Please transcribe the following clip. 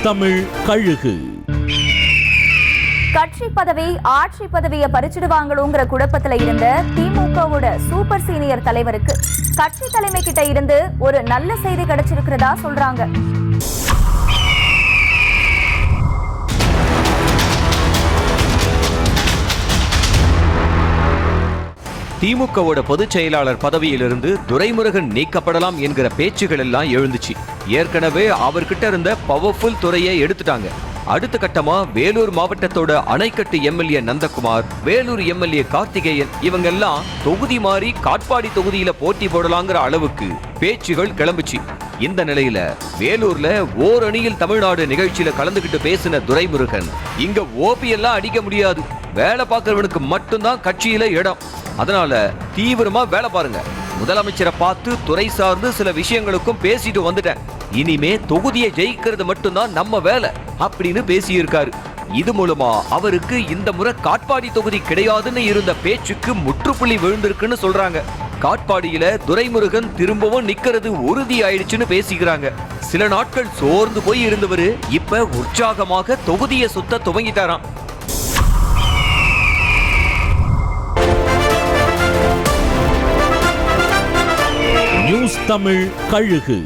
தமிழ் கழுகு. கட்சி பதவி ஆட்சி பதவியை பறிச்சிடுவாங்களோங்கிற குழப்பத்துல இருந்த திமுகவோட சூப்பர் சீனியர் தலைவருக்கு கட்சி தலைமை கிட்ட இருந்து ஒரு நல்ல செய்தி கிடைச்சிருக்கிறதா சொல்றாங்க. திமுகவோட பொதுச் செயலாளர் பதவியிலிருந்து துரைமுருகன் நீக்கப்படலாம் என்கிற பேச்சுகள் எல்லாம் எழுந்துச்சு. ஏற்கனவே அவர்கிட்ட இருந்த பவர்ஃபுல் துறையை எடுத்துட்டாங்க. அடுத்த கட்டமா வேலூர் மாவட்டத்தோட அணைக்கட்டு எம்எல்ஏ நந்தகுமார், வேலூர் எம்எல்ஏ கார்த்திகேயன் இவங்க எல்லாம் தொகுதி மாறி காட்பாடி தொகுதியில போட்டி போடலாங்கிற அளவுக்கு பேச்சுகள் கிளம்புச்சு. இந்த நிலையில வேலூர்ல ஓரணியில் தமிழ்நாடு நிகழ்ச்சியில கலந்துகிட்டு பேசின துரைமுருகன், இங்க ஓபி எல்லாம் அடிக்க முடியாது, வேலை பார்க்கிறவனுக்கு மட்டும்தான் கட்சியில இடம், அதனால தீவிரமா வேலை பாருங்க, முதலமைச்சரை பார்த்து துறை சார்ந்து சில விஷயங்களுக்கும் பேசிட்டு வந்துட்டேன், இனிமே தொகுதியை ஜெயிக்கிறது மட்டும்தான் நம்ம வேலை அப்படின்னு பேசியிருக்காரு. இது மூலமா அவருக்கு இந்த முறை காட்பாடி தொகுதி கிடையாதுன்னு இருந்த பேச்சுக்கு முற்றுப்புள்ளி விழுந்திருக்குன்னு சொல்றாங்க. காட்பாடியில துரைமுருகன் திரும்பவும் நிக்கிறது உறுதி ஆயிடுச்சுன்னு பேசிக்கிறாங்க. சில நாட்கள் சோர்ந்து போய் இருந்தவரு இப்ப உற்சாகமாக தொகுதியை சுத்த துவங்கிட்டாராம். நியூஸ் தமிழ் கழுகு.